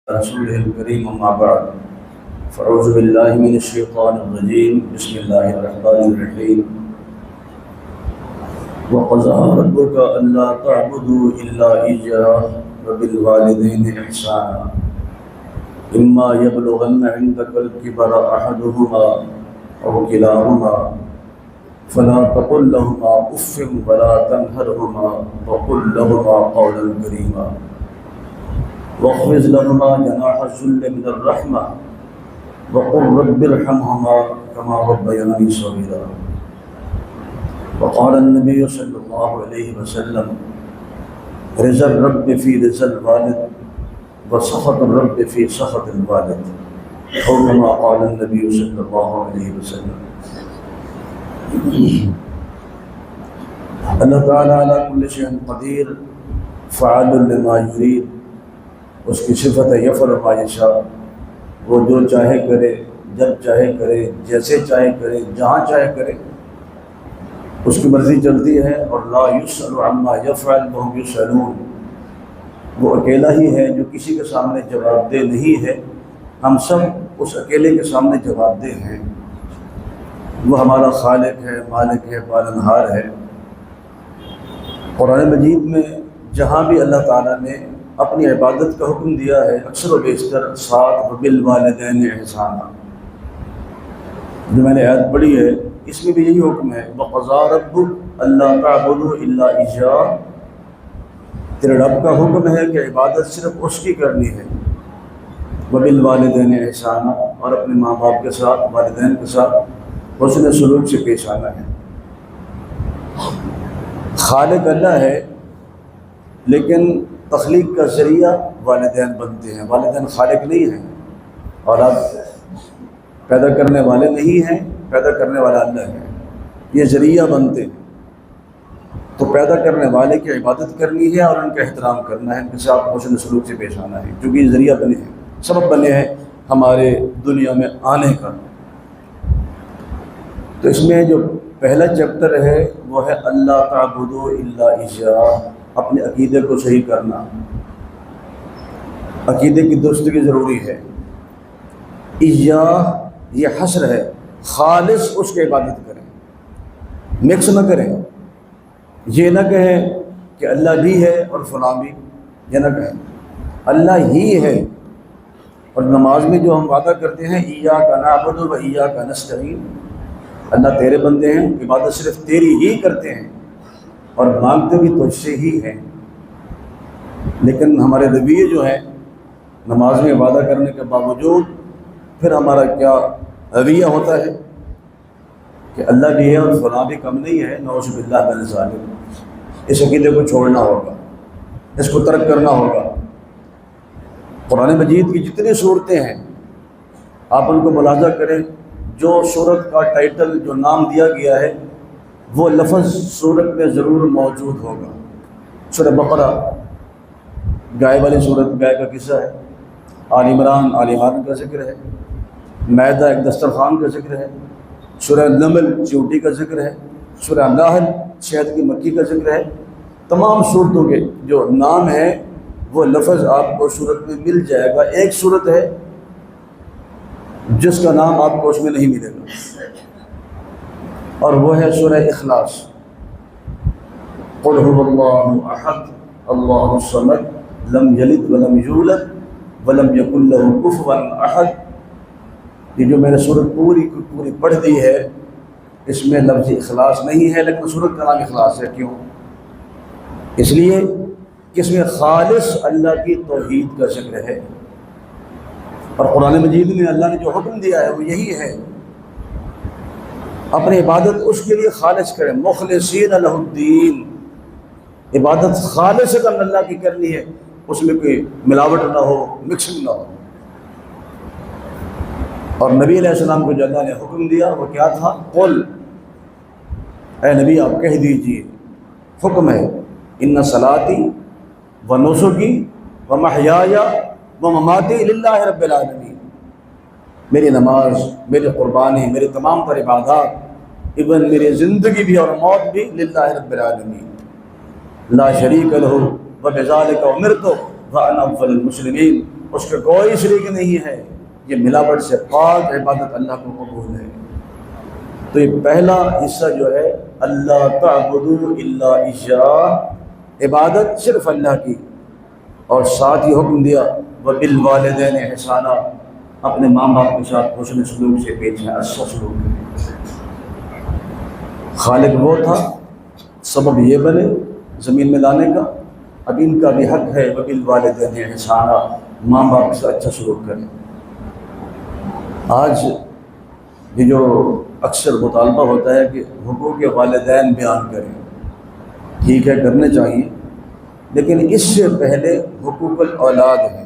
رسوله الكريم أما بعد فأعوذ بالله من الشيطان الرجيم بسم الله الرحمن الرحيم وقضى ربك ألا تعبدوا إلا إياه وبالوالدين إحسانا إما يبلغن عندك الكبر أحدهما أو كلاهما فلا تقل لهما أف ولا تنهرهما وقل لهما قولا كريما واخفض لهما جناح الذل من الرحمة وقل رب ارحمهما كما ربياني صغيرا وقال النبي صلى الله عليه وسلم رضا الرب في رضا الوالد وسخط الرب في سخط الوالد أو كما قال النبي صلى الله عليه وسلم۔ اللہ تعالیٰ علی کل شیء قدیر فعال لما یرید، اس کی صفت ہے یفعل ما یشاء، وہ جو چاہے کرے، جب چاہے کرے، جیسے چاہے کرے، جہاں چاہے کرے، اس کی مرضی چلتی ہے۔ اور لا یسأل عما یفعل وهم یسألون، وہ اکیلا ہی ہے جو کسی کے سامنے جواب دہ نہیں ہے، ہم سب اس اکیلے کے سامنے جواب دہ ہیں۔ وہ ہمارا خالق ہے، مالک ہے، پالنہار ہے۔ قرآن مجید میں جہاں بھی اللہ تعالیٰ نے اپنی عبادت کا حکم دیا ہے، اکثر و بیشتر ساتھ وبالوالدین احسانا، جو میں نے آیت پڑھی ہے اس میں بھی یہی حکم ہے، وقضى ربک الا تعبدوا الا ایاہ، تیرے رب کا حکم ہے کہ عبادت صرف اس کی کرنی ہے، وبالوالدین احسانا، اور اپنے ماں باپ کے ساتھ، والدین کے ساتھ حسن سلوک سے پیش آنا ہے۔ خالق اللہ ہے، لیکن تخلیق کا ذریعہ والدین بنتے ہیں، والدین خالق نہیں ہیں، اور آپ پیدا کرنے والے نہیں ہیں، پیدا کرنے والا اللہ ہے، یہ ذریعہ بنتے ہیں۔ تو پیدا کرنے والے کی عبادت کرنی ہے اور ان کا احترام کرنا ہے، ان کے ساتھ حسن سلوک سے پیش آنا ہے، کیونکہ یہ ذریعہ بنے ہیں، سبب بنے ہیں ہمارے دنیا میں آنے کا۔ تو اس میں جو پہلا چیپٹر ہے وہ ہے اللہ تعبدوا الا ایاہ، اپنے عقیدے کو صحیح کرنا، عقیدے کی درستگی ضروری ہے۔ ایاہ یہ حصر ہے، خالص اس کی عبادت کریں، مکس نہ کریں، یہ نہ کہیں کہ اللہ بھی ہے اور فلاں بھی، یہ نہ کہیں، اللہ ہی ہے۔ اور نماز میں جو ہم وعدہ کرتے ہیں ایاک نعبد و ایاک نستعین، اللہ تیرے بندے ہیں، عبادت صرف تیری ہی کرتے ہیں اور مانگتے بھی تجھ سے ہی ہیں۔ لیکن ہمارے رویے جو ہیں نماز میں وعدہ کرنے کے باوجود پھر ہمارا کیا رویہ ہوتا ہے کہ اللہ بھی ہے اور فلاں بھی کم نہیں ہے، نعوذ باللہ من ذالک۔ اس عقیدے کو چھوڑنا ہوگا، اس کو ترک کرنا ہوگا۔ قرآن مجید کی جتنی صورتیں ہیں آپ ان کو ملاحظہ کریں، جو صورت کا ٹائٹل، جو نام دیا گیا ہے، وہ لفظ صورت میں ضرور موجود ہوگا۔ سورہ بقرہ گائے والی صورت، گائے کا قصہ ہے، آل عمران کا ذکر ہے، مائدہ ایک دسترخوان کا ذکر ہے، سورہ نمل چیونٹی کا ذکر ہے، سورہ نحل شہد کی مکھی کا ذکر ہے۔ تمام صورتوں کے جو نام ہیں وہ لفظ آپ کو صورت میں مل جائے گا۔ ایک صورت ہے جس کا نام آپ کو اس میں نہیں ملے گا، اور وہ ہے سورہ اخلاص۔ قل هو اللہ احد اللہ الصمد لم یلد ولم یولد ولم یکن له کفوا احد۔ یہ جو میں نے صورت پوری پڑھ دی ہے، اس میں لفظ اخلاص نہیں ہے، لیکن صورت کا نام اخلاص ہے۔ کیوں؟ اس لیے کہ اس میں خالص اللہ کی توحید کا ذکر ہے، اور قرآن مجید میں اللہ نے جو حکم دیا ہے وہ یہی ہے، اپنی عبادت اس کے لیے خالص کریں، مخلصین لہ الدین، عبادت خالصۃ اللہ کی کرنی ہے، اس میں کوئی ملاوٹ نہ ہو، مکسنگ نہ ہو۔ اور نبی علیہ السلام کو جو اللہ نے حکم دیا وہ کیا تھا؟ قل، اے نبی آپ کہہ دیجئے، حکم ہے، ان صلاتی و نسکی و محیای و مماتی للہ رب العالمین، میری نماز، میری قربانی، میری تمام تر عبادات، ایون میری زندگی بھی اور موت بھی للہ رب العالمین لا شریک لہ وبذالک امرت وانا اول المسلمین، اس کا کوئی شریک نہیں ہے، یہ ملاوٹ سے پاک عبادت اللہ کو قبول ہے۔ تو یہ پہلا حصہ جو ہے اللہ تعبدوا الا اياه، عبادت صرف اللہ کی، اور ساتھ ہی حکم دیا وبالوالدین احسانا، اپنے ماں باپ کے ساتھ حسن سلوک سے پیش ہے، اچھا سلوک۔ خالق وہ تھا، سبب یہ بنے زمین میں لانے کا، اب ان کا بھی حق ہے وبالوالدین احسانا، ماں باپ کے ساتھ اچھا سلوک کریں۔ آج یہ جو اکثر مطالبہ ہوتا ہے کہ حقوق والدین بیان کریں، ٹھیک ہے کرنے چاہیے، لیکن اس سے پہلے حقوق الاولاد ہیں۔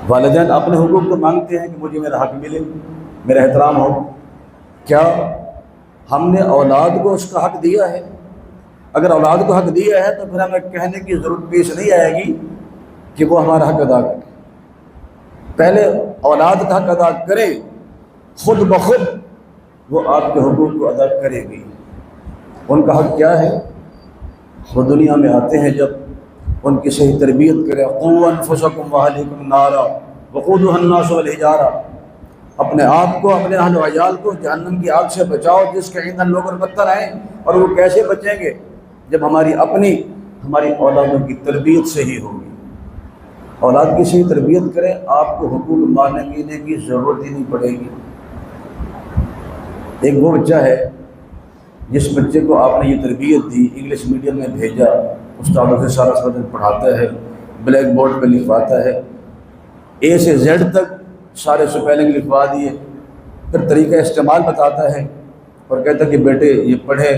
والدین اپنے حقوق کو مانگتے ہیں کہ مجھے میرا حق ملے، میرا احترام ہو۔ کیا ہم نے اولاد کو اس کا حق دیا ہے؟ اگر اولاد کو حق دیا ہے تو پھر ہمیں کہنے کی ضرورت پیش نہیں آئے گی کہ وہ ہمارا حق ادا کرے۔ پہلے اولاد کا حق ادا کرے، خود بخود وہ آپ کے حقوق کو ادا کرے گی۔ ان کا حق کیا ہے؟ وہ دنیا میں آتے ہیں جب ان کی صحیح تربیت کرے، قوا انفسکم واہلیکم نارا وقودھا الناس والحجارہ، اپنے آپ کو، اپنے اہل و عیال کو جہنم کی آگ سے بچاؤ جس کے ایندھن لوگ اور پتھر آئیں۔ اور وہ کیسے بچیں گے؟ جب ہماری اولادوں کی تربیت صحیح ہوگی۔ اولاد کی صحیح تربیت کریں، آپ کو حقوق ماننے کی ضرورت ہی نہیں پڑے گی۔ ایک وہ بچہ ہے جس بچے کو آپ نے یہ تربیت دی، انگلش میڈیم میں بھیجا، استادوں سے سارا دن پڑھاتا ہے، بلیک بورڈ پہ لکھواتا ہے، اے سے زیڈ تک سارے سپیلنگ لکھوا دیے، پھر طریقہ استعمال بتاتا ہے اور کہتا ہے کہ بیٹے یہ پڑھے،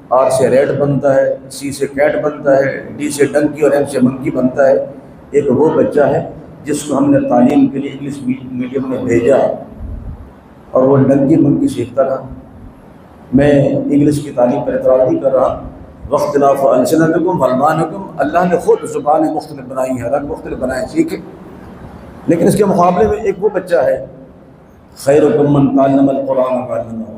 آر سے ریٹ بنتا ہے، سی سے کیٹ بنتا ہے، ڈی سے ڈنکی اور ایم سے منکی بنتا ہے۔ ایک وہ بچہ ہے جس کو ہم نے تعلیم کے لیے انگلش میڈیم میں بھیجا اور وہ ڈنکی منکی سیکھتا رہا۔ میں انگلش کی تعلیم پر اعتراض نہیں کر رہا، واختلاف السنتکم والوانکم، اللہ نے خود زبانیں مختلف بنائی ہیں، رنگ مختلف بنائے، سیکھے۔ لیکن اس کے مقابلے میں ایک وہ بچہ ہے خیرکم من تعلم القرآن وعلمہ،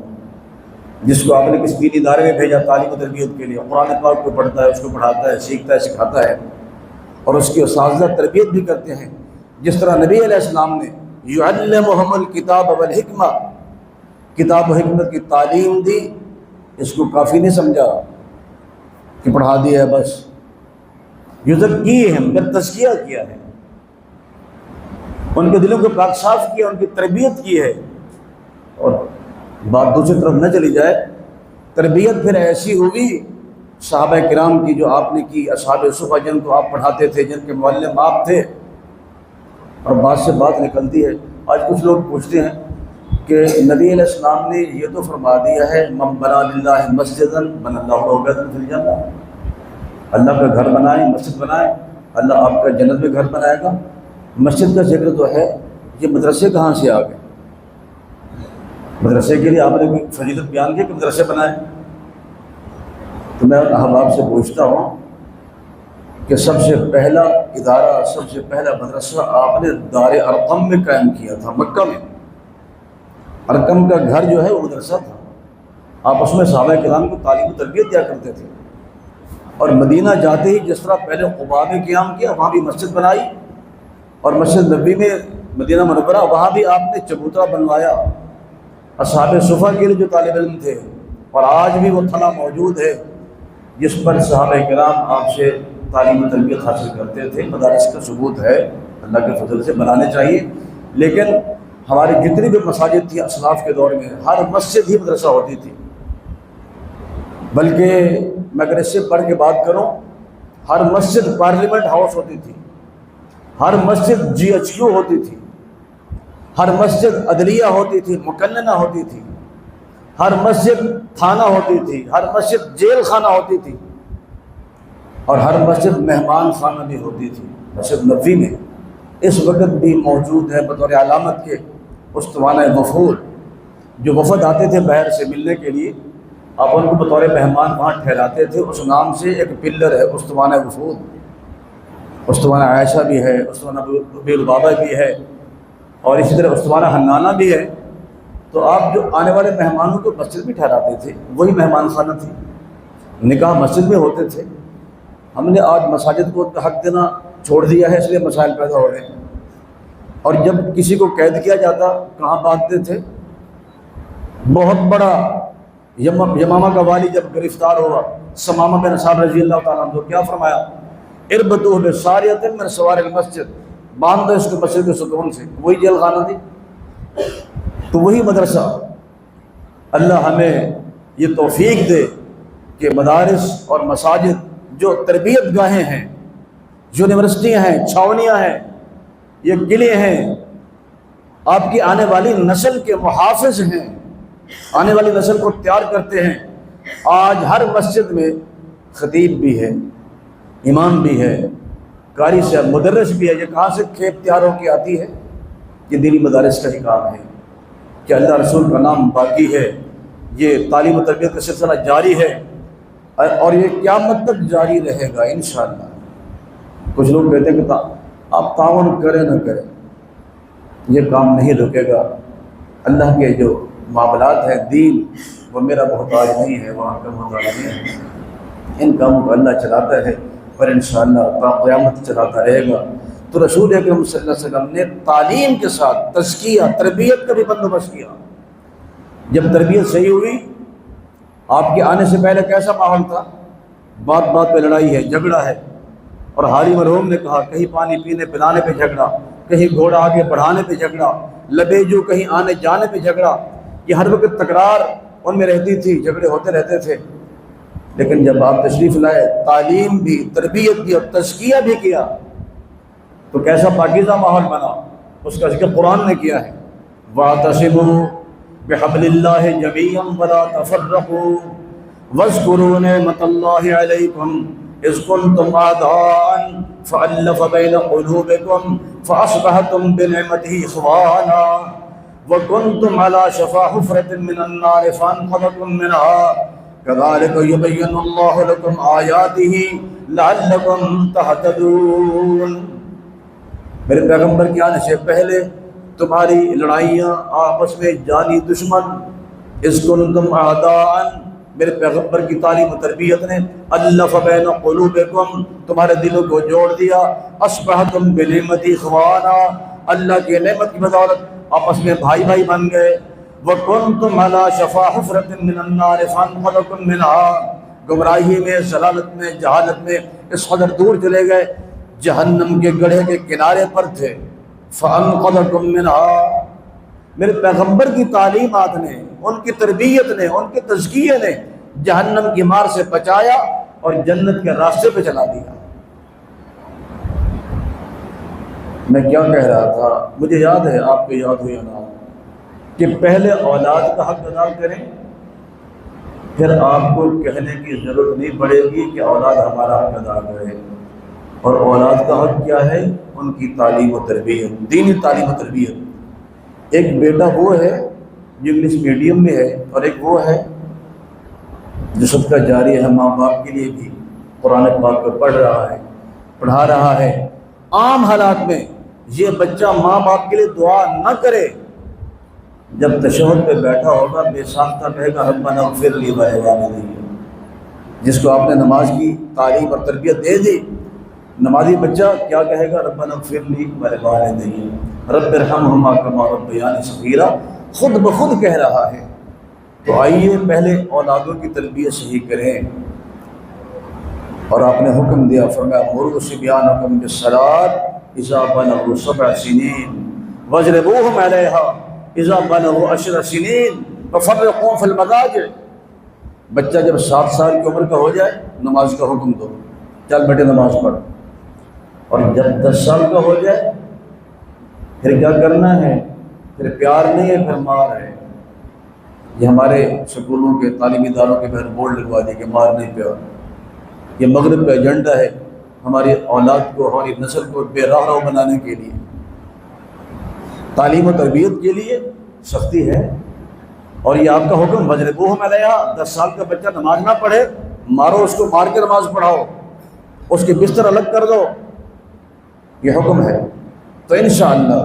جس کو آپ نے کسی دینی ادارے میں بھیجا تعلیم و تربیت کے لیے، قرآن پاک کو پڑھتا ہے، اس کو پڑھاتا ہے، سیکھتا ہے، سکھاتا ہے، اور اس کی اساتذہ تربیت بھی کرتے ہیں۔ جس طرح نبی علیہ السلام نے یعلمہم الکتاب والحکمہ، کتاب و حکمت کی تعلیم دی، اس کو کافی نہیں سمجھا کہ پڑھا دیا ہے بس، یزکیہم، پھر تزکیہ کیا ہے، ان کے دلوں کو پاک صاف کیا، ان کی تربیت کی ہے۔ اور بات دوسری طرف نہ چلی جائے، تربیت پھر ایسی ہوئی صحابہ کرام کی جو آپ نے کی، اصحاب صفہ جن کو آپ پڑھاتے تھے، جن کے معلم آپ تھے، اور بات سے بات نکلتی ہے۔ آج کچھ لوگ پوچھتے ہیں کہ نبی علیہ السلام نے یہ تو فرما دیا ہے من بنا للہ مسجدا بنى اللہ له بیتا فی الجنہ، اللہ کا گھر بنائیں، مسجد بنائیں، اللہ آپ کا جنت میں گھر بنائے گا۔ مسجد کا ذکر تو ہے، یہ مدرسے کہاں سے آ گئے؟ مدرسے کے لیے آپ نے کوئی فضیلت بیان کی کہ مدرسے بنائیں؟ تو میں احباب سے پوچھتا ہوں کہ سب سے پہلا ادارہ، سب سے پہلا مدرسہ آپ نے دار ارقم میں قائم کیا تھا، مکہ میں۔ ارقم کا گھر جو ہے وہ مدرسہ تھا، آپ اس میں صحابہ کرام کو تعلیم و تربیت دیا کرتے تھے۔ اور مدینہ جاتے ہی جس طرح پہلے قباء میں قیام کیا، وہاں بھی مسجد بنائی، اور مسجد نبوی میں مدینہ منورہ وہاں بھی آپ نے چبوترا بنوایا اصحاب صفہ کے لیے جو طالب علم تھے، اور آج بھی وہ تھلا موجود ہے جس پر صحابہ کرام آپ سے تعلیم و تربیت حاصل کرتے تھے۔ مدارس کا ثبوت ہے، اللہ کے فضل سے بنانے چاہیے۔ لیکن ہماری جتنی بھی مساجد تھیں اسلاف کے دور میں، ہر مسجد ہی مدرسہ ہوتی تھی، بلکہ میں اگر اس سے پڑھ کے بات کروں، ہر مسجد پارلیمنٹ ہاؤس ہوتی تھی، ہر مسجد جی ایچ کیو ہوتی تھی، ہر مسجد عدلیہ ہوتی تھی، مقننہ ہوتی تھی، ہر مسجد تھانہ ہوتی تھی، ہر مسجد جیل خانہ ہوتی تھی، اور ہر مسجد مہمان خانہ بھی ہوتی تھی۔ مسجد نبوی میں اس وقت بھی موجود ہے بطور علامت کے استوانہ وفود، جو وفد آتے تھے باہر سے ملنے کے لیے، آپ ان کو بطور مہمان وہاں ٹھہراتے تھے۔ اس نام سے ایک پلر ہے استوانہ وفود، استوانہ عائشہ بھی ہے، استوانہ ابی لبابہ بھی ہے، اور اسی طرح استوانہ حنانہ بھی ہے۔ تو آپ جو آنے والے مہمانوں کو مسجد میں ٹھہراتے تھے، وہی مہمان خانہ تھی، نکاح مسجد میں ہوتے تھے۔ ہم نے آج مساجد کو حق دینا چھوڑ دیا ہے اس لیے مسائل پیدا ہو رہے ہیں۔ اور جب کسی کو قید کیا جاتا کہاں بھاگتے تھے؟ بہت بڑا یمامہ کا والی جب گرفتار ہوا ثمامہ بن اسال رضی اللہ تعالیٰ عنہ، تو کیا فرمایا؟ اربطوہ بساریۃ من سوار المسجد، باندھ دو اس کو مسجد کے ستون سے۔ وہی جیل خانہ تھی۔ تو وہی مدرسہ، اللہ ہمیں یہ توفیق دے کہ مدارس اور مساجد جو تربیت گاہیں ہیں، یونیورسٹیاں ہیں، چھاونیاں ہیں، یہ قلعے ہیں، آپ کی آنے والی نسل کے محافظ ہیں، آنے والی نسل کو تیار کرتے ہیں۔ آج ہر مسجد میں خطیب بھی ہے، امام بھی ہے، قاری سے مدرس بھی ہے۔ یہ کہاں سے کھیپ تیار ہو کے آتی ہے؟ یہ دینی مدارس کا ہی کام ہے کہ اللہ رسول کا نام باقی ہے، یہ تعلیم و تربیت کا سلسلہ جاری ہے اور یہ قیامت تک جاری رہے گا انشاءاللہ۔ کچھ لوگ کہتے ہیں کہ آپ تعاون کریں نہ کریں، یہ کام نہیں رکے گا۔ اللہ کے جو معاملات ہیں دین، وہ میرا محتاج نہیں ہے، وہاں کا محتاج نہیں ہے، ان کاموں کو اللہ چلاتا ہے اور انشاءاللہ تا قیامت چلاتا رہے گا۔ تو رسول اکرم صلی اللہ علیہ وسلم نے تعلیم کے ساتھ تزکیہ، تربیت کا بھی بندوبست کیا۔ جب تربیت صحیح ہوئی، آپ کے آنے سے پہلے کیسا ماحول تھا؟ بات بات پہ لڑائی ہے، جھگڑا ہے، اور حالی مرحوم نے کہا کہیں پانی پینے پلانے پہ جھگڑا، کہیں گھوڑا آگے بڑھانے پہ جھگڑا، لبیجو کہیں آنے جانے پہ جھگڑا، یہ ہر وقت تکرار ان میں رہتی تھی، جھگڑے ہوتے رہتے تھے۔ لیکن جب آپ تشریف لائے، تعلیم بھی، تربیت بھی اور تزکیہ بھی کیا، تو کیسا پاکیزہ ماحول بنا۔ اس کا ذکر قرآن نے کیا ہے، وَاعْتَصِمُوا بِحَبْلِ اللَّهِ جَمِيعًا وَلَا تَفَرَّقُوا وَاذْكُرُوا نِعْمَةَ اللَّهِ عَلَيْكُمْ إِذْ كُنْتُمْ أَعْدَاءً فَأَلَّفَ بَيْنَ قُلُوبِكُمْ فَأَصْبَحْتُمْ بِنِعْمَتِهِ إِخْوَانًا وَكُنْتُمْ عَلَى شَفَا حُفْرَةٍ مِّنَ النَّارِ فَأَنقَذَكُم مِّنْهَا كَذَلِكَ يُبَيِّنُ اللَّهُ لَكُمْ آيَاتِهِ لَعَلَّكُمْ تَهْتَدُونَ۔ میرے پیغمبر کے آنے سے پہلے تمہاری لڑائیاں آپس میں جانی دشمن، اذ کنتم اعداء، میرے پیغمبر کی تعلیم و تربیت نے الف بین قلوبکم، تمہارے دلوں کو جوڑ دیا، اصبحتم بنعمتی اخوانا، اللہ کی نعمت کی بدولت آپس میں بھائی بھائی بن گئے۔ وکنتم علی شفا حفرۃ من النار فانقذکم منها، گمراہی میں، ضلالت میں، جہالت میں اس قدر دور چلے گئے، جہنم کے گڑھے کے کنارے پر تھے۔ فانقذکم منها، میرے پیغمبر کی تعلیمات نے، ان کی تربیت نے، ان کے تزکیے نے جہنم کی مار سے بچایا اور جنت کے راستے پہ چلا دیا۔ میں کیا کہہ رہا تھا؟ مجھے یاد ہے، آپ کو یاد ہو یا نہ، کہ پہلے اولاد کا حق ادا کریں، پھر آپ کو کہنے کی ضرورت نہیں پڑے گی کہ اولاد ہمارا حق ادا کرے۔ اور اولاد کا حق کیا ہے؟ ان کی تعلیم و تربیت، دینی تعلیم و تربیت۔ ایک بیٹا وہ ہے جو انگلش میڈیم میں ہے، اور ایک وہ ہے جو صدقہ جاری ہے، ماں باپ کے لیے بھی قرآن پاک کو پڑھ رہا ہے، پڑھا رہا ہے۔ عام حالات میں یہ بچہ ماں باپ کے لیے دعا نہ کرے، جب تشہد پہ بیٹھا ہوگا بے ساختہ کہے گا ربنا اغفر لی ولوالدی، جس کو آپ نے نماز کی تعلیم اور تربیت دے دی، نمازی بچہ کیا کہے گا؟ ربنا اغفر لی ولوالدی رب ارحمہما کما ربیانی صغیرا، خود بخود کہہ رہا ہے۔ تو آئیے پہلے اولادوں کی تربیت صحیح کریں۔ اور آپ نے حکم دیا، فرمایا مروا صبیانکم بالصلاۃ اذا بلغوا 7 سنین واضربوہم علیہا اذا بلغوا 10 سنین وفرقوہم فی المضاجع۔ بچہ جب 7 سال کی عمر کا ہو جائے نماز کا حکم دو، چل بیٹے نماز پڑھ، اور جب 10 سال کا ہو جائے پھر کیا کرنا ہے؟ پھر پیار نہیں ہے، پھر مار ہے۔ یہ ہمارے سکولوں کے تعلیمی اداروں کے باہر بورڈ لگوا دی کہ مار نہیں پیار۔ یہ مغرب کا ایجنڈا ہے ہماری اولاد کو، ہماری نسل کو بے راہ رو بنانے کے لیے۔ تعلیم و تربیت کے لیے سختی ہے، اور یہ آپ کا حکم وَاضْرِبُوهُمْ عَلَيْهَا، 10 سال کا بچہ نماز نہ پڑھے، مارو اس کو، مار کے نماز پڑھاؤ، اس کے بستر الگ کر دو، یہ حکم ہے۔ تو انشاءاللہ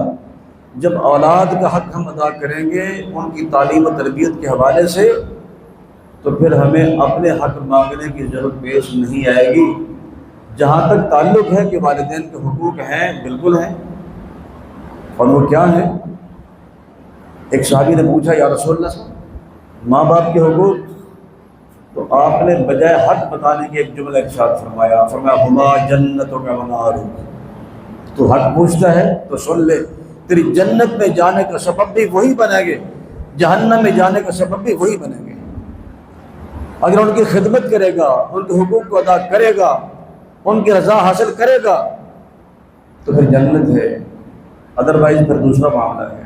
جب اولاد کا حق ہم ادا کریں گے ان کی تعلیم و تربیت کے حوالے سے، تو پھر ہمیں اپنے حق مانگنے کی ضرورت پیش نہیں آئے گی۔ جہاں تک تعلق ہے کہ والدین کے حقوق ہیں، بالکل ہیں، اور وہ کیا ہیں؟ ایک صحابی نے پوچھا یا رسول اللہ ماں باپ کے حقوق، تو آپ نے بجائے حق بتانے کے ایک جملہ ارشاد فرمایا ہما جنتک و نارک۔ تو حق پوچھتا ہے تو سن لے، تیری جنت میں جانے کا سبب بھی وہی بنیں گے، جہنم میں جانے کا سبب بھی وہی بنیں گے۔ اگر ان کی خدمت کرے گا، ان کے حقوق کو ادا کرے گا، ان کی رضا حاصل کرے گا تو پھر جنت ہے، ادروائز پھر دوسرا معاملہ ہے۔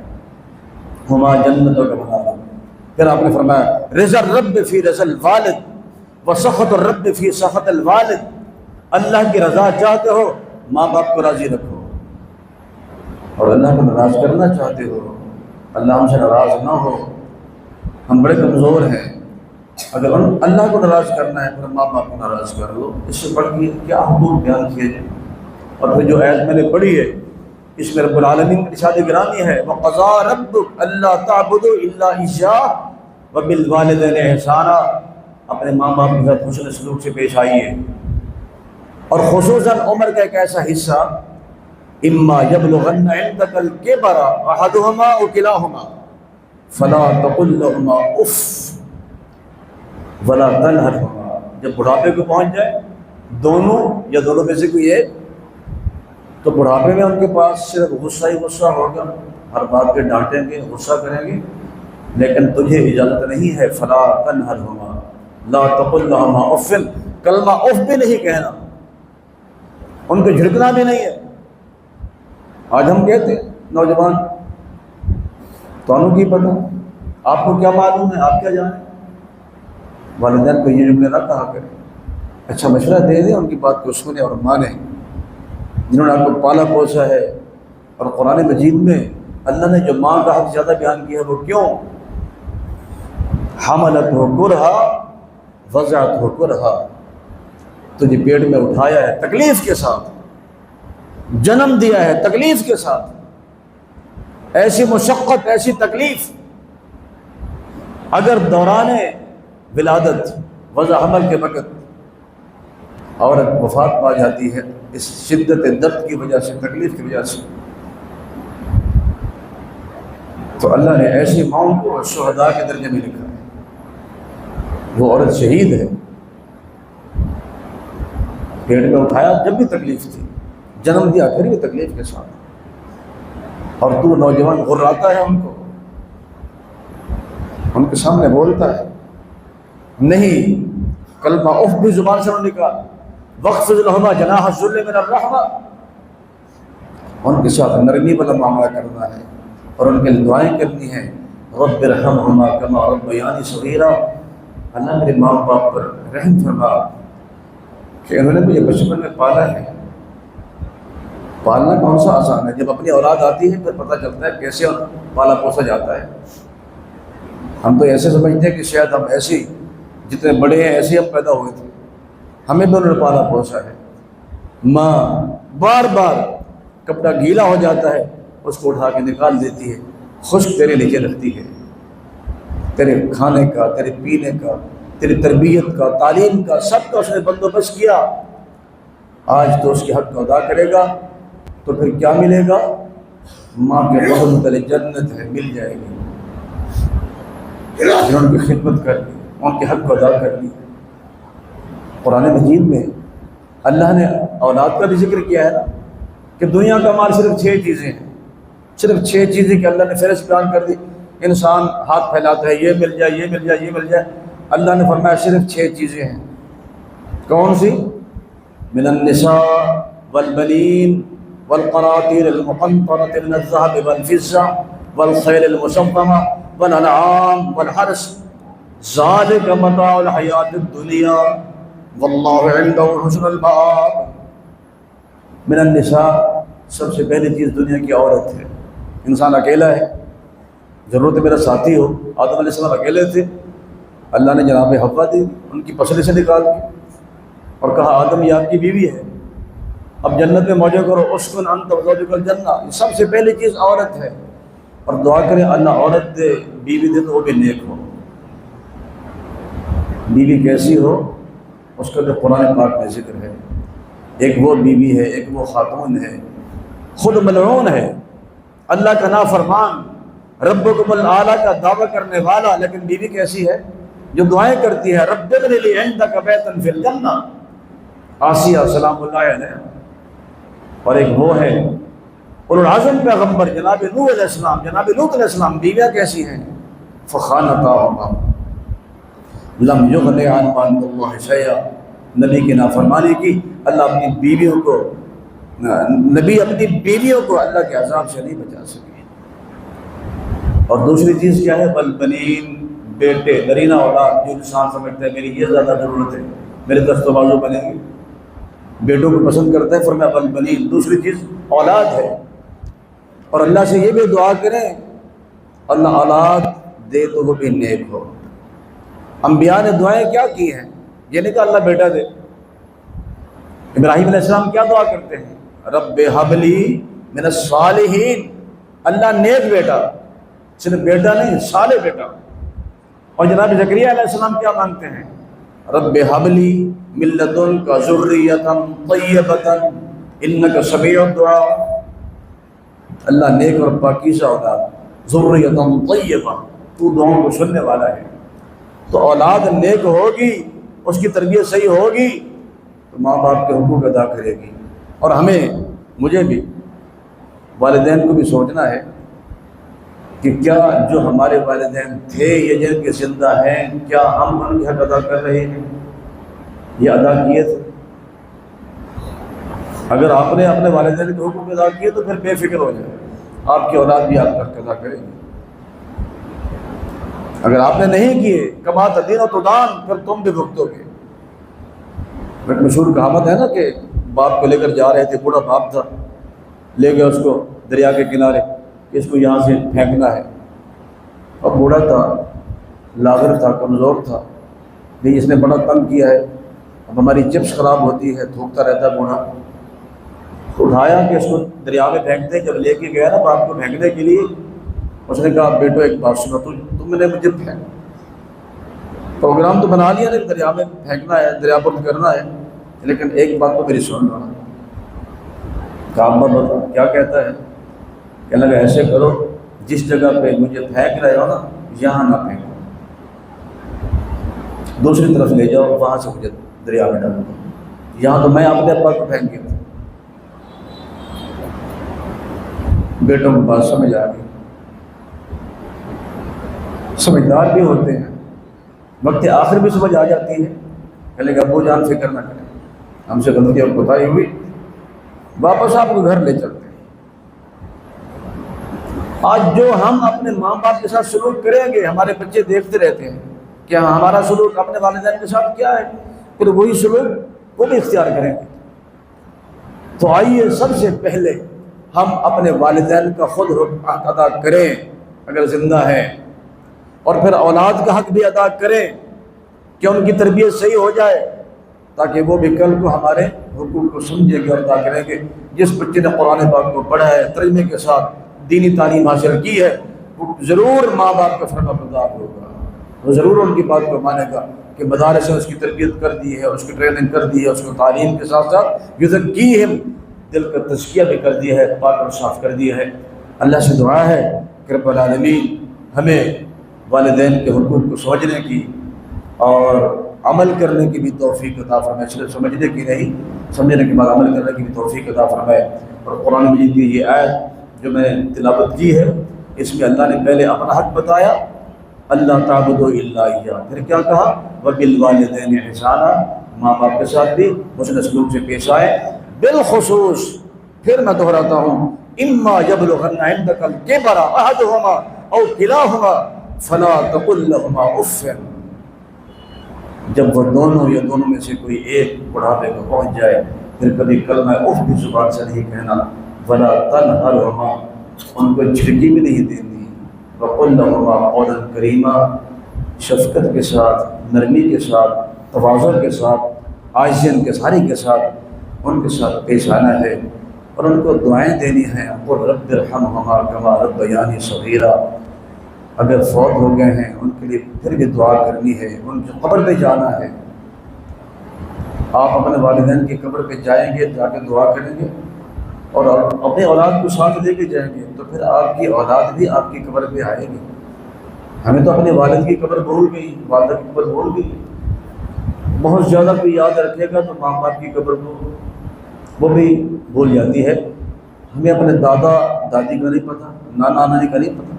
ہما جنت و نارک۔ پھر آپ نے فرمایا رضا الرب فی رضا الوالد و سخط الرب فی سخط الوالد۔ اللہ کی رضا چاہتے ہو، ماں باپ کو راضی رکھو، اور اللہ کو ناراض کرنا چاہتے ہو، اللہ ہم سے ناراض نہ ہو۔ ہم بڑے کمزور ہیں، اگر اللہ کو ناراض کرنا ہے پھر ماں باپ کو ناراض کر لو، اس سے بڑھ کے کیا حقوق بیان کیے جائیں۔ اور پھر جو آیت میں نے پڑھی ہے اس میں رب العالمین کی ارشاد گرامی ہے وَقَضَىٰ رَبُّكَ أَلَّا تَعْبُدُوا إِلَّا إِيَّاهُ وَبِالْوَالِدَيْنِ إِحْسَانًا۔ اپنے ماں باپ کے ساتھ حسن سلوک سے پیش آئیے، اور خصوصاً عمر کا ایک ایسا حصہ اما یبلغن عندک الکبر احدهما او کلاهما فلا تقل لهما اف ولا تنهرهما۔ جب بڑھاپے کو پہنچ جائے دونوں یا دونوں میں سے کوئی ایک، تو بڑھاپے میں ان کے پاس صرف غصہ ہی غصہ ہوگا، ہر بات پہ ڈانٹیں گے، غصہ کریں گے، لیکن تجھے اجازت نہیں ہے فلا تنہرہما، لا تقل لہما اف، کلمہ اف بھی نہیں کہنا، ان کو جھڑکنا بھی نہیں ہے۔ آج ہم کہتے ہیں نوجوان تو انہوں کی پتہ، آپ کو کیا معلوم ہے، آپ کیا جانیں۔ والدین کو یہ جملے نہ کہا کریں، اچھا مشورہ دے دیں، ان کی بات کو سنیں اور مانیں، جنہوں نے آپ کو پالا پوسا ہے۔ اور قرآن مجید میں اللہ نے جو ماں کا حق زیادہ بیان کیا ہے وہ کیوں؟ حملتہ کرہا وضعتہ کرہا، تجھے پیٹ میں اٹھایا ہے تکلیف کے ساتھ، جنم دیا ہے تکلیف کے ساتھ، ایسی مشقت، ایسی تکلیف۔ اگر دوران ولادت وضع حمل کے وقت عورت وفات پا جاتی ہے اس شدت درد کی وجہ سے، تکلیف کی وجہ سے، تو اللہ نے ایسی ماؤں کو شہداء کے درجے میں لکھا ہے، وہ عورت شہید ہے۔ پیٹ میں اٹھایا جب بھی تکلیف تھی، جنم دیا پھر بھی تکلیف کے ساتھ، اور تو نوجوان غراتا ہے ان کو، ان کے سامنے بولتا ہے نہیں، کلمہ اف بھی زبان سے نہ نکال، وَاخْفِضْ لَهُمَا جَنَاحَ الذُّلِّ مِنَ الرَّحْمَةِ، ان کے ساتھ نرمی والا معاملہ کرنا ہے، اور ان کے لیے دعائیں کرنی ہیں، رب ارحمہما کما ربیانی صغیرا، اللہ میرے ماں باپ پر رحم فرما کہ انہوں نے مجھے بچپن میں پالا ہے۔ پالنا کون سا آسان ہے، جب اپنی اولاد آتی ہے پھر پتہ چلتا ہے کیسے پالا پوسا جاتا ہے۔ ہم تو ایسے سمجھتے ہیں کہ شاید ہم ایسے جتنے بڑے ہیں ایسے ہم پیدا ہوئے تھے، ہمیں بھی انہوں نے پالا پوسا ہے۔ ماں بار بار کپڑا گیلا ہو جاتا ہے اس کو اٹھا کے نکال دیتی ہے، خشک تیرے نیچے رکھتی ہے، تیرے کھانے کا، تیرے پینے کا، تیری تربیت کا، تعلیم کا، سب کا اس نے بندوبست کیا۔ آج تو اس کے حق کو ادا کرے گا تو پھر کیا ملے گا؟ ماں کے بہت تلے جنت ہے، مل جائے گی، جنہوں نے ان کی خدمت کر لی، ان کے حق کو ادا کر لی۔ قرآن مجید میں اللہ نے اولاد کا بھی ذکر کیا ہے نا، کہ دنیا کا مال صرف 6 چیزیں ہیں، صرف 6 چیزیں کہ اللہ نے فہرست بیان کر دی۔ انسان ہاتھ پھیلاتا ہے یہ مل جائے، یہ مل جائے، یہ مل جائے، اللہ نے فرمایا صرف 6 چیزیں ہیں۔ کون سی؟ من النساء والبنین والقناطیر المقنطرۃ من الذهب والفضة والخیل المسومة والانعام والحرث ذلک متاع الحیاۃ الدنیا واللہ عنده حسن المآب۔ من النساء، سب سے پہلی چیز دنیا کی عورت ہے۔ انسان اکیلا ہے، ضرورت ہے میرا ساتھی ہو۔ آدم علیہ السلام اکیلے تھے، اللہ نے جناب حوا دی ان کی پسلی سے نکال دی اور کہا آدم یہ آپ کی بیوی ہے، اب جنت میں موجود کرو، اسکن انت وزوجک الجنہ۔ یہ سب سے پہلی چیز عورت ہے، اور دعا کریں اللہ عورت دے، بیوی دے تو وہ بھی نیک ہو۔ بیوی کیسی ہو اس کا جو قرآن پاک میں ذکر ہے، ایک وہ بیوی ہے، ایک وہ خاتون ہے، خود ملعون ہے، اللہ کا نافرمان، ربکم الاعلیٰ کا دعویٰ کرنے والا، لیکن بیوی کیسی ہے؟ جو دعائیں کرتی ہے، رب ابن لی عندک بیتا فی الجنہ، آسیہ سلام اللہ علیہ۔ اور ایک وہ ہے اولو العزم پیغمبر جناب نوح علیہ السلام، جناب لوط علیہ السلام، بیویاں کیسی ہیں؟ فخانتاہما لم یغنی عنہما من اللہ شیئا، نبی کی نافرمانی کی، اللہ اپنی بیویوں کو، نبی اپنی بیویوں کو اللہ کے عذاب سے نہیں بچا سکے۔ اور دوسری چیز کیا ہے؟ والبنین، بیٹے، نرینہ اولاد، جو انسان سمجھتا ہے میری یہ زیادہ ضرورت ہے، میرے دست و بازو بنیں گے، بیٹوں کو پسند کرتا ہے، فرمایا والبنین، دوسری چیز اولاد ہے۔ اور اللہ سے یہ بھی دعا کریں اللہ اولاد دے تو وہ بھی نیک ہو۔ انبیاء نے دعائیں کیا کی ہیں؟ یہ نہیں کہ اللہ بیٹا دے۔ ابراہیم علیہ السلام کیا دعا کرتے ہیں؟ رب ہب لی من الصالحین، اللہ نیک بیٹا، صرف بیٹا نہیں، صالح بیٹا۔ اور جناب زکریا علیہ السلام کیا مانگتے ہیں؟ رب ہب لی من لدنک ذریۃ طیبۃ انک سمیع الدعاء، اللہ نیک اور پاکیزہ اولاد، ذریۃ طیبہ، تو دعاؤں کو سننے والا ہے۔ تو اولاد نیک ہوگی، اس کی تربیت صحیح ہوگی تو ماں باپ کے حقوق ادا کرے گی۔ اور ہمیں، مجھے بھی، والدین کو بھی سوچنا ہے کہ کیا جو ہمارے والدین تھے یا جن کے زندہ ہیں، کیا ہم ان کے حق ادا کر رہے ہیں یا ادا کیے تھے؟ اگر آپ نے اپنے والدین کے حقوق ادا کیے تو پھر بے فکر ہو جائے، آپ کی اولاد بھی آپ کا حق ادا کرے گی۔ اگر آپ نے نہیں کیے، کما تدین و تدان، پھر تم بھی بھگتو گے۔ ایک مشہور کہاوت ہے نا کہ باپ کو لے کر جا رہے تھے، بوڑھا باپ تھا، لے گیا اس کو دریا کے کنارے، اس کو یہاں سے پھینکنا ہے۔ اب بوڑھا تھا، لاغر تھا، کمزور تھا، نہیں، اس نے بڑا تنگ کیا ہے، اب ہماری چپس خراب ہوتی ہے، تھوکتا رہتا ہے بوڑھا۔ اٹھایا کہ اس کو دریا میں پھینک دیں۔ جب لے کے گیا نا باپ کو پھینکنے کے لیے، اس نے کہا بیٹو ایک بات سنو، تم نے مجھے پروگرام تو بنا لیا نہیں، دریا میں پھینکنا ہے، دریا پر کرنا ہے، لیکن ایک بات تو میری سن رہا۔ کہا ابا بتا کیا کہتا ہے؟ کہنے لگا ایسے کرو، جس جگہ پہ مجھے پھینک رہے ہو نا، یہاں نہ پھینکو، دوسری طرف لے جاؤ، وہاں سے مجھے دریا میں ڈالو، یہاں تو میں اپنے ابا کو پھینک گیا۔ بیٹوں کو بات سمجھ آ گئی، سمجھدار بھی ہوتے ہیں، وقت آخر بھی سمجھ آ جاتی ہے۔ کہنے لگا ابو جان فکر نہ کریں، ہم سے غلطی اور کوتاہی ہوئی، واپس آپ کو گھر لے چلتے ہیں۔ آج جو ہم اپنے ماں باپ کے ساتھ سلوک کریں گے، ہمارے بچے دیکھتے رہتے ہیں کہ ہمارا سلوک اپنے والدین کے ساتھ کیا ہے، پھر وہی سلوک وہ بھی اختیار کریں گے۔ تو آئیے سب سے پہلے ہم اپنے والدین کا خود حق ادا کریں اگر زندہ ہیں، اور پھر اولاد کا حق بھی ادا کریں کہ ان کی تربیت صحیح ہو جائے، تاکہ وہ بھی کل کو ہمارے حقوق کو سمجھے گے اور ادا کریں گے۔ جس بچے نے قرآن پاک کو پڑھا ہے، ترجمے کے ساتھ دینی تعلیم حاصل کی ہے، وہ ضرور ماں باپ کا فرما بردار ہوگا، وہ ضرور ان کی بات کو مانے گا کہ مدارس نے اس کی تربیت کر دی ہے، اس کی ٹریننگ کر دی ہے، اس کو تعلیم کے ساتھ ساتھ یزکیہم، دل کا تزکیہ بھی کر دیا ہے، پاک اور صاف کر دیا ہے۔ اللہ سے دعا ہے کہ رب العالمین ہمیں والدین کے حقوق کو سمجھنے کی اور عمل کرنے کی بھی توفیق عطا فرمائے، صرف سمجھنے کی نہیں، سمجھنے کے بعد عمل کرنے کی بھی توفیق عطا فرمائے۔ اور قرآن مجید کی یہ آیت جو میں تلاوت کی ہے، اس میں اللہ نے پہلے اپنا حق بتایا، اللہ تعبدوا الا اياه، پھر کیا کہا؟ وبالوالدین احسانا، ماں باپ کے ساتھ بھی حسن سلوک سے پیش آئے۔ بالخصوص پھر میں دہراتا ہوں، اما یبلغن عندک الکبر احدہما او کلاہما فلا تقل لہما اف، جب وہ دونوں یا دونوں میں سے کوئی ایک بڑھاپے کو پہنچ جائے، پھر کبھی کلمہ اف بھی زبان سے نہیں کہنا، ولا تنہرہما، ان کو جھڑکی بھی نہیں دینی، وقل لہما قولا کریما، شفقت کے ساتھ، نرمی کے ساتھ، تواضع کے ساتھ، عاجزی انکساری کے ساتھ ان کے ساتھ پیش آنا ہے، اور ان کو دعائیں دینی ہیں۔ قل رب ارحمہما کما ربیانی صغیرا، اگر فوت ہو گئے ہیں ان کے لیے پھر بھی دعا کرنی ہے، ان کی قبر پہ جانا ہے، آپ اپنے والدین کی قبر پہ جائیں گے، جا کے دعا کریں گے اور اپنے اولاد کو ساتھ لے کے جائیں گے، تو پھر آپ کی اولاد بھی آپ کی قبر پہ آئے گی۔ ہمیں تو اپنے والد کی قبر بھول گئی، والدہ کی قبر بھول گئی۔ بہت زیادہ کوئی یاد رکھے گا تو ماں باپ کی قبر کو وہ بھی بھول جاتی ہے۔ ہمیں اپنے دادا دادی کا نہیں پتہ، نانا نانی کا نہیں پتہ۔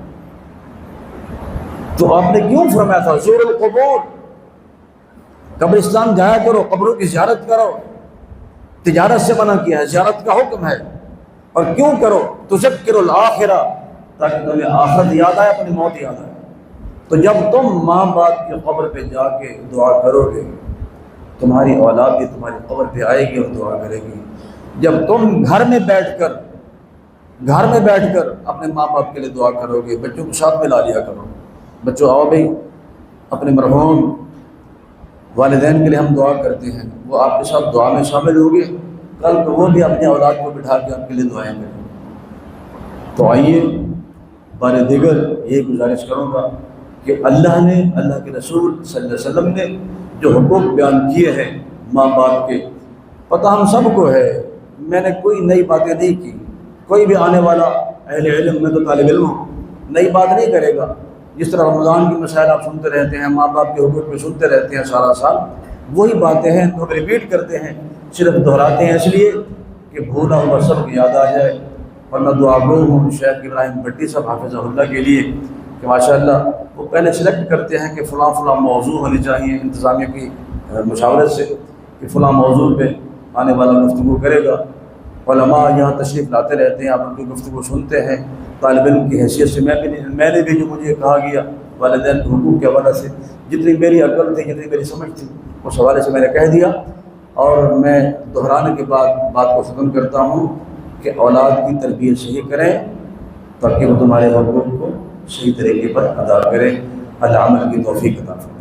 تو آپ نے کیوں فرمایا تھا زور القبور، قبرستان جایا کرو، قبروں کی زیارت کرو؟ تجارت سے منع کیا ہے، زیارت کا حکم ہے۔ اور کیوں کرو؟ تذکر الآخرہ، تاکہ تمہیں آخرت یاد آئے، اپنی موت یاد آئے۔ تو جب تم ماں باپ کی قبر پہ جا کے دعا کرو گے، تمہاری اولاد بھی تمہاری قبر پہ آئے گی اور دعا کرے گی۔ جب تم گھر میں بیٹھ کر اپنے ماں باپ کے لیے دعا کرو گے، بچوں کو ساتھ میں لا لیا کرو، بچوں آؤ بھائی، اپنے مرحوم والدین کے لیے ہم دعا کرتے ہیں، وہ آپ کے ساتھ دعا میں شامل ہوگے، کل کو وہ بھی اپنے اولاد کو بٹھا کے آپ کے لیے دعائیں کریں۔ تو آئیے بار دیگر یہ گزارش کروں گا کہ اللہ نے، اللہ کے رسول صلی اللہ علیہ وسلم نے جو حقوق بیان کیے ہیں ماں باپ کے، پتہ ہم سب کو ہے، میں نے کوئی نئی باتیں نہیں کی۔ کوئی بھی آنے والا اہل علم، میں تو طالب علم ہوں، نئی بات نہیں کرے گا۔ جس طرح رمضان کی مسائل آپ سنتے رہتے ہیں، ماں باپ کے حقوق پہ سنتے رہتے ہیں سارا سال، وہی باتیں ہیں تو ہم ریپیٹ کرتے ہیں، صرف دہراتے ہیں اس لیے کہ بھولا ہوا سب یاد آ جائے۔ ورنہ دعا گو ہوں شیخ ابراہیم بھٹی صاحب حافظہ اللہ کے لیے کہ ماشاءاللہ وہ پہلے سلیکٹ کرتے ہیں کہ فلاں موضوع ہونی چاہیے انتظامیہ کی مشاورت سے، کہ فلاں موضوع پہ آنے والا گفتگو کرے گا۔ علماء یہاں تشریف لاتے رہتے ہیں، آپ ان کی گفتگو سنتے ہیں۔ طالب علم کی حیثیت سے میں نے بھی جو مجھے کہا گیا والدین کے حقوق کے حوالے سے، جتنی میری عقل تھی، جتنی میری سمجھ تھی، اس حوالے سے میں نے کہہ دیا۔ اور میں دہرانے کے بعد بات کو ختم کرتا ہوں کہ اولاد کی تربیت صحیح کریں تاکہ وہ تمہارے حقوق کو صحیح طریقے پر ادا کریں۔ اللہ عمل کی توفیق عطا فرمائے۔